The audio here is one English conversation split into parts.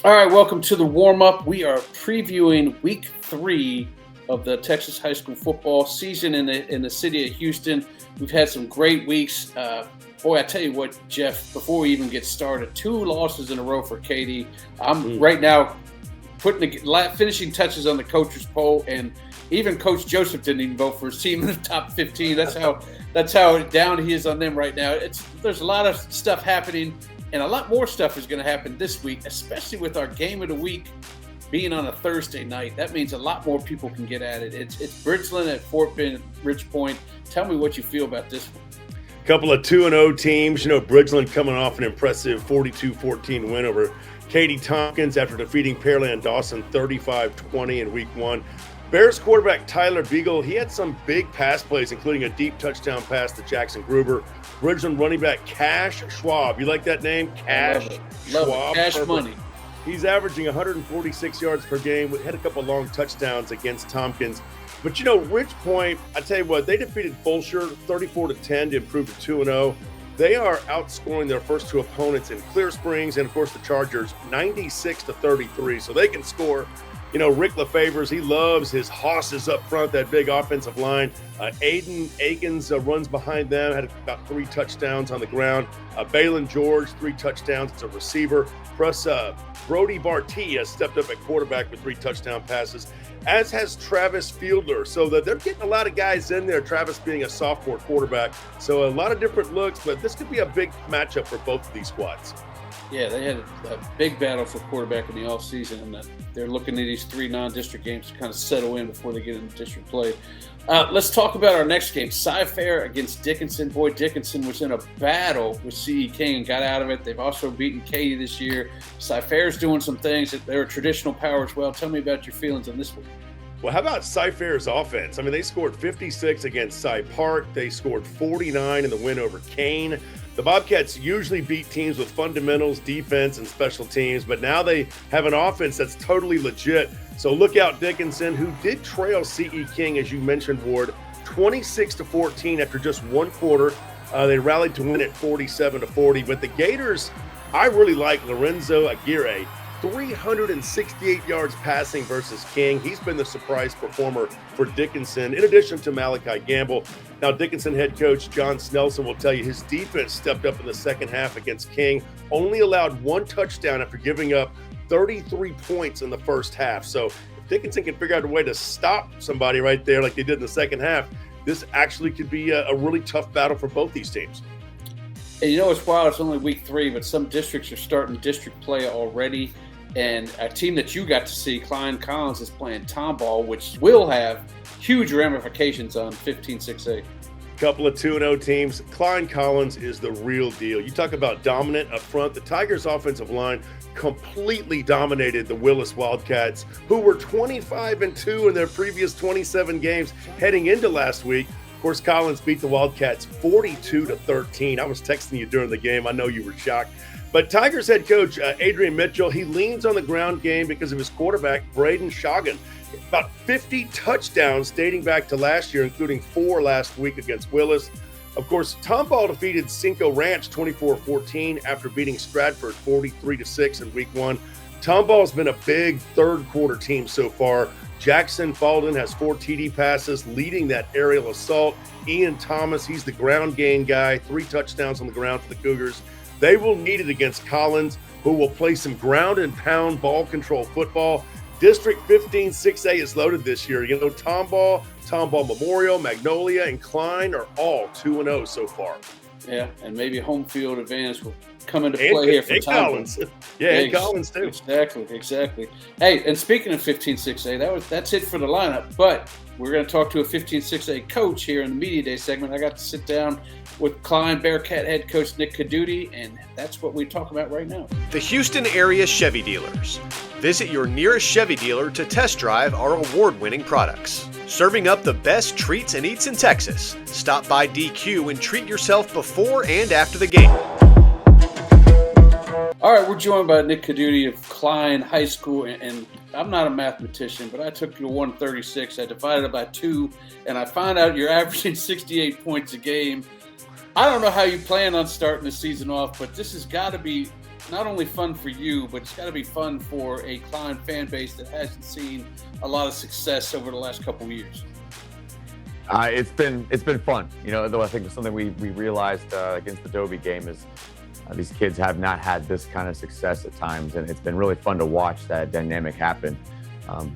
All right, welcome to the warm-up. We are previewing week 3 of the Texas high school football season in the city of Houston. We've had some great weeks. Boy, I tell you what, Jeff, before we even get started, 2 losses in a row for Katie. I'm right now putting finishing touches on the coaches poll, and even Coach Joseph didn't even vote for his team in the top 15. That's how down he is on them right now. There's a lot of stuff happening. And a lot more stuff is going to happen this week, especially with our game of the week being on a Thursday night. That means a lot more people can get at it. It's Bridgeland at Fort Bend, Ridgepoint. Tell me what you feel about this one. Couple of 2-0 teams. Bridgeland coming off an impressive 42-14 win over Katy Tompkins after defeating Pearland Dawson 35-20 in week 1. Bears quarterback Tyler Beagle, he had some big pass plays, including a deep touchdown pass to Jackson Gruber. Bridgeland running back Cash Schwab. You like that name? Cash Schwab. Cash money. He's averaging 146 yards per game. Had a couple long touchdowns against Tompkins. But, Ridgepoint, I tell you what, they defeated Fulshear 34-10 to improve to 2-0. They are outscoring their first 2 opponents in Clear Springs and, of course, the Chargers 96-33. So they can score. Rick LaFavors, he loves his hosses up front, that big offensive line. Aiden Akins runs behind them, had about 3 touchdowns on the ground. Balin George, 3 touchdowns as a receiver. Plus, Brody Barty has stepped up at quarterback with 3 touchdown passes, as has Travis Fielder. So they're getting a lot of guys in there, Travis being a sophomore quarterback. So a lot of different looks, but this could be a big matchup for both of these squads. Yeah, they had a big battle for quarterback in the offseason, and they're looking at these 3 non-district games to kind of settle in before they get into district play. Let's talk about our next game, Cy-Fair against Dickinson. Boy, Dickinson was in a battle with C.E. King and got out of it. They've also beaten Katy this year. Cy-Fair's doing some things. They're a traditional power as well. Tell me about your feelings on this one. Well, how about Cy-Fair's offense? I mean, they scored 56 against Cy Park. They scored 49 in the win over Kane. The Bobcats usually beat teams with fundamentals, defense, and special teams, but now they have an offense that's totally legit. So look out, Dickinson, who did trail C.E. King, as you mentioned, Ward, 26-14 after just 1 quarter. They rallied to win at 47-40. But the Gators, I really like Lorenzo Aguirre. 368 yards passing versus King. He's been the surprise performer for Dickinson, in addition to Malachi Gamble. Now, Dickinson head coach John Snelson will tell you his defense stepped up in the second half against King, only allowed 1 touchdown after giving up 33 points in the first half. So if Dickinson can figure out a way to stop somebody right there like they did in the second half, this actually could be a really tough battle for both these teams. And it's wild, it's only week 3, but some districts are starting district play already. And a team that you got to see, Klein Collins, is playing Tomball, which will have huge ramifications on 15-6A. Couple of 2-0 teams. Klein Collins is the real deal. You talk about dominant up front. The Tigers' offensive line completely dominated the Willis Wildcats, who were 25-2 in their previous 27 games heading into last week. Of course, Collins beat the Wildcats 42-13. I was texting you during the game. I know you were shocked. But Tigers head coach Adrian Mitchell, he leans on the ground game because of his quarterback, Braden Schagen. About 50 touchdowns dating back to last year, including 4 last week against Willis. Of course, Tomball defeated Cinco Ranch 24-14 after beating Stratford 43-6 in week 1. Tomball's been a big third-quarter team so far. Jackson Falden has 4 TD passes, leading that aerial assault. Ian Thomas, he's the ground game guy, 3 touchdowns on the ground for the Cougars. They will need it against Collins, who will play some ground and pound ball control football. District 15-6A is loaded this year. Tomball Memorial, Magnolia, and Klein are all 2-0 so far. Yeah, and maybe home field advantage will come into play here for Collins. And Collins too. Exactly. Hey, and speaking of 15-6A, that's it for the lineup. But we're going to talk to a 15-6A coach here in the Media Day segment. I got to sit down with Klein Bearcat head coach Nick Codutti, and that's what we talk about right now. The Houston area Chevy dealers. Visit your nearest Chevy dealer to test drive our award-winning products. Serving up the best treats and eats in Texas. Stop by DQ and treat yourself before and after the game. All right, we're joined by Nick Codutti of Klein High School, and I'm not a mathematician, but I took you to 136. I divided it by 2, and I found out you're averaging 68 points a game. I don't know how you plan on starting the season off, but this has got to be not only fun for you, but it's got to be fun for a Klein fan base that hasn't seen a lot of success over the last couple of years. It's been fun, though I think something we realized against the Dobie game is these kids have not had this kind of success at times, and it's been really fun to watch that dynamic happen.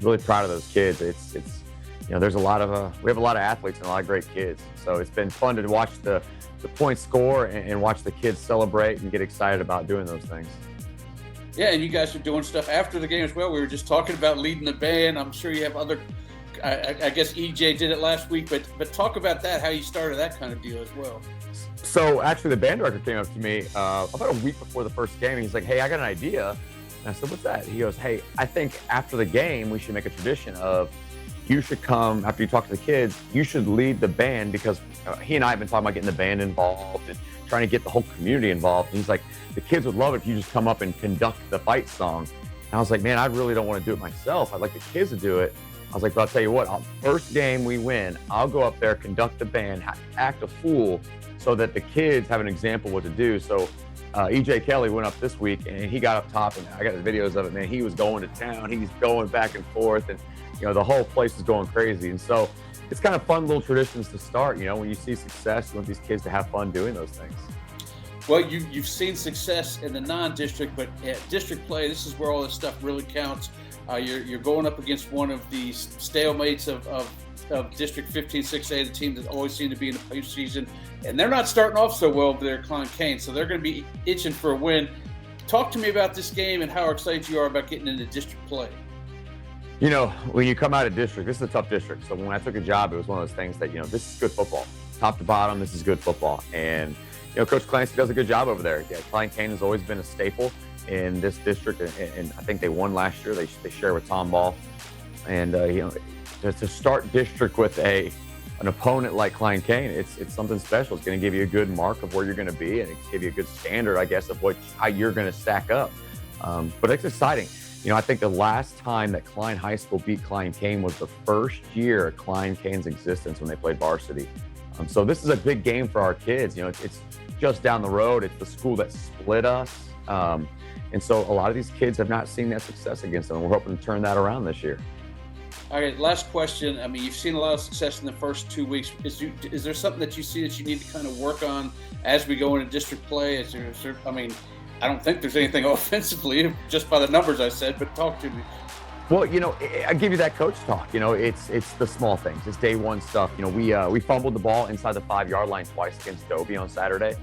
Really proud of those kids. It's there's a lot of we have a lot of athletes and a lot of great kids, so it's been fun to watch the point score and watch the kids celebrate and get excited about doing those things. Yeah, and you guys are doing stuff after the game as well. We were just talking about leading the band. I'm sure you have other. I guess EJ did it last week, but talk about that, how you started that kind of deal as well. So actually, the band director came up to me about a week before the first game, and he's like, "Hey, I got an idea." And I said, "What's that?" He goes, "Hey, I think after the game, we should make a tradition of you should come after you talk to the kids. You should lead the band because he and I have been talking about getting the band involved and trying to get the whole community involved." And he's like, "The kids would love it if you just come up and conduct the fight song." And I was like, "Man, I really don't want to do it myself. I'd like the kids to do it." I was like, "But I'll tell you what, first game we win, I'll go up there, conduct the band, act a fool so that the kids have an example of what to do." So EJ Kelly went up this week and he got up top, and I got the videos of it, man. He was going to town. He's going back and forth, and the whole place is going crazy. And so it's kind of fun little traditions to start. When you see success, you want these kids to have fun doing those things. Well, you've seen success in the non-district, but at district play, this is where all this stuff really counts. You're going up against one of these stalemates of District 15, 6A, the team that always seem to be in the postseason, and they're not starting off so well over there at Klein Cain, so they're going to be itching for a win. Talk to me about this game and how excited you are about getting into district play. When you come out of district, this is a tough district. So when I took a job, it was one of those things that, this is good football. Top to bottom, this is good football. And, Coach Clancy does a good job over there. Yeah, Klein Cain has always been a staple in this district, and I think they won last year. They share with Tomball. And, to start district with an opponent like Klein Cain, it's something special. It's going to give you a good mark of where you're going to be, and it give you a good standard, I guess, of how you're going to stack up. But it's exciting. I think the last time that Klein High School beat Klein Cain was the first year of Klein Cain's existence when they played varsity. So this is a big game for our kids. It's just down the road. It's the school that split us. And so a lot of these kids have not seen that success against them. We're hoping to turn that around this year. All right, last question. I mean, you've seen a lot of success in the first 2 weeks. Is there something that you see that you need to kind of work on as we go into district play? I don't think there's anything offensively, just by the numbers I said, but talk to me. Well, I give you that coach talk. It's the small things. It's day one stuff. We fumbled the ball inside the 5-yard line twice against Dobie on Saturday,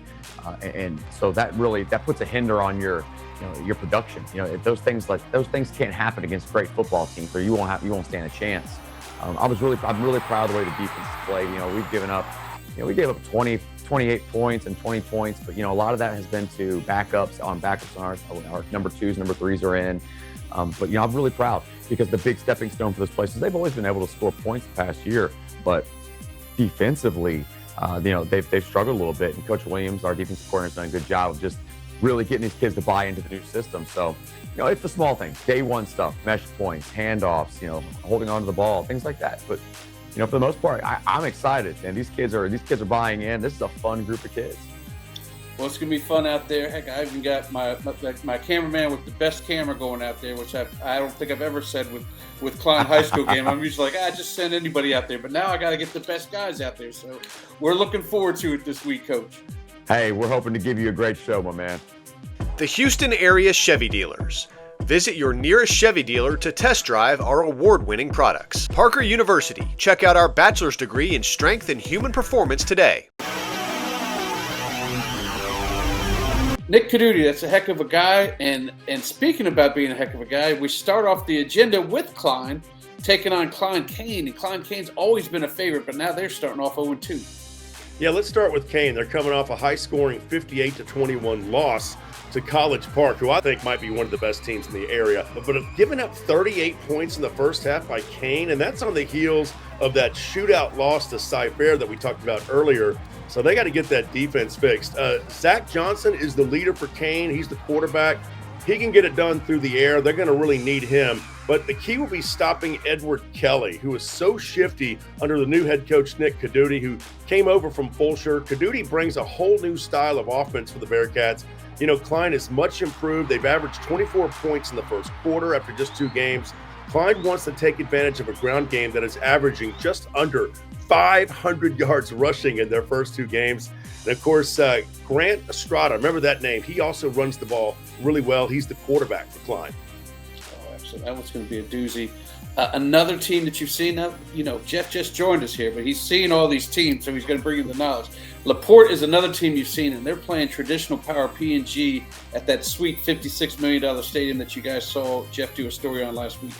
and so that puts a hinder on your production. Those things can't happen against great football teams, or you won't stand a chance. I'm really proud of the way the defense played. We gave up 28 points and 20 points, but a lot of that has been to backups on our number 2s, number 3s are in. But I'm really proud because the big stepping stone for this place is they've always been able to score points the past year, but defensively, they've struggled a little bit. And Coach Williams, our defensive coordinator, has done a good job of just really getting these kids to buy into the new system. So, it's the small things, day one stuff, mesh points, handoffs, holding on to the ball, things like that. But for the most part, I'm excited, and these kids are buying in. This is a fun group of kids. Well, it's going to be fun out there. Heck, I even got my cameraman with the best camera going out there, which I don't think I've ever said with Klein High School game. I'm usually like, just send anybody out there. But now I got to get the best guys out there. So we're looking forward to it this week, Coach. Hey, we're hoping to give you a great show, my man. The Houston area Chevy dealers. Visit your nearest Chevy dealer to test drive our award-winning products. Parker University. Check out our bachelor's degree in strength and human performance today. Nick Codutti, that's a heck of a guy. And speaking about being a heck of a guy, we start off the agenda with Klein, taking on Klein Cain. And Klein Cain's always been a favorite, but now they're starting off 0-2. Yeah, let's start with Cain. They're coming off a high-scoring 58-21 loss to College Park, who I think might be one of the best teams in the area. But have given up 38 points in the first half by Cain, and that's on the heels of that shootout loss to Cy-Fair that we talked about earlier. So they got to get that defense fixed. Zach Johnson is the leader for Cain. He's the quarterback. He can get it done through the air. They're going to really need him. But the key will be stopping Edward Kelly, who is so shifty under the new head coach, Nick Codutti, who came over from Fulshire. Codutti brings a whole new style of offense for the Bearcats. Klein is much improved. They've averaged 24 points in the first quarter after just 2 games. Klein wants to take advantage of a ground game that is averaging just under 500 yards rushing in their first 2 games. And, of course, Grant Estrada, remember that name. He also runs the ball really well. He's the quarterback for Klein. Oh, absolutely. That one's going to be a doozy. Another team that you've seen, Jeff just joined us here, but he's seen all these teams, so he's going to bring in the knowledge. LaPorte is another team you've seen, and they're playing traditional power P&G at that sweet $56 million stadium that you guys saw Jeff do a story on last week.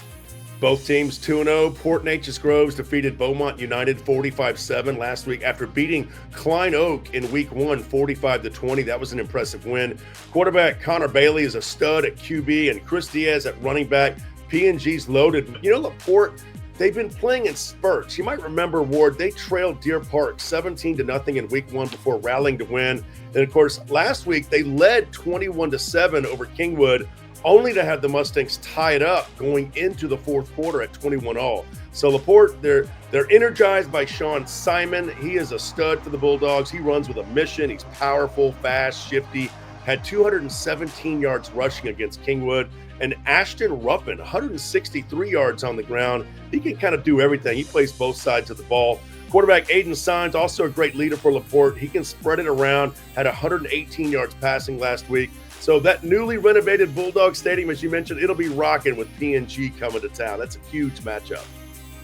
Both teams 2-0. Port Neches Groves defeated Beaumont United 45-7 last week after beating Klein Oak in week 1 45-20. That was an impressive win. Quarterback Connor Bailey is a stud at QB, and Chris Diaz at running back. P&G's loaded. LaPorte, they've been playing in spurts. You might remember, Ward, they trailed Deer Park 17-0 in week 1 before rallying to win. And, of course, last week they led 21-7 over Kingwood, only to have the Mustangs tie it up going into the fourth quarter at 21-all. So LaPorte, they're energized by Sean Simon. He is a stud for the Bulldogs. He runs with a mission. He's powerful, fast, shifty. Had 217 yards rushing against Kingwood. And Ashton Ruppin, 163 yards on the ground. He can kind of do everything. He plays both sides of the ball. Quarterback Aiden Sines, also a great leader for LaPorte. He can spread it around, had 118 yards passing last week. So that newly renovated Bulldog Stadium, as you mentioned, it'll be rocking with P&G coming to town. That's a huge matchup.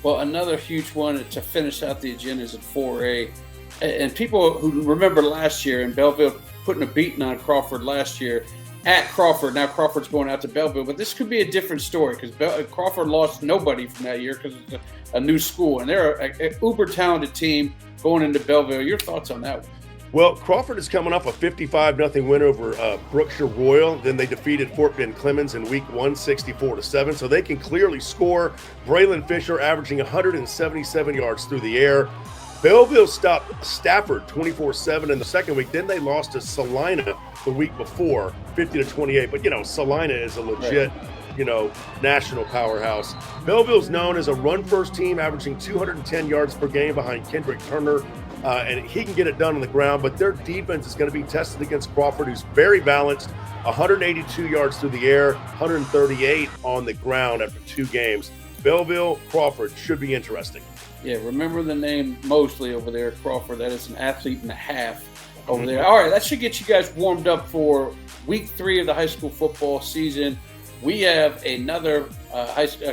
Well, another huge one to finish out the agenda is at 4A. And people who remember last year in Belleville putting a beating on Crawford last year at Crawford. Now Crawford's going out to Belleville, but this could be a different story because Crawford lost nobody from that year because it's a new school. And they're an uber talented team going into Belleville. Your thoughts on that one? Well, Crawford is coming off a 55-0 win over Brookshire Royal. Then they defeated Fort Bend Clemens in week 1, 64-7. So they can clearly score. Braylon Fisher averaging 177 yards through the air. Belleville stopped Stafford 24-7 in the second week. Then they lost to Salina the week before, 50-28. But, Salina is a legit, national powerhouse. Belleville's known as a run-first team, averaging 210 yards per game behind Kendrick Turner. And he can get it done on the ground, but their defense is going to be tested against Crawford, who's very balanced, 182 yards through the air, 138 on the ground after 2 games. Belleville, Crawford should be interesting. Yeah, remember the name Mosley over there, Crawford. That is an athlete and a half over there. All right, that should get you guys warmed up for week 3 of the high school football season. We have another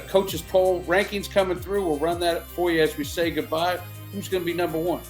coaches poll rankings coming through. We'll run that for you as we say goodbye. Who's going to be number 1?